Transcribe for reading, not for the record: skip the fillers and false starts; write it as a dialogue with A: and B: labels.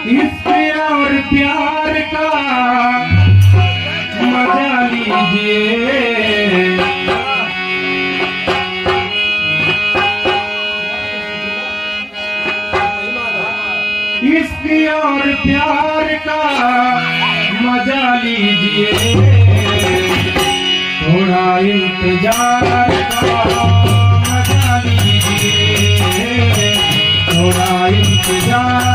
A: इश्क और प्यार का मजा लीजिए। इश्क और प्यार का मजा लीजिए। थोड़ा इंतजार का मजा लीजिए। थोड़ा इंतजार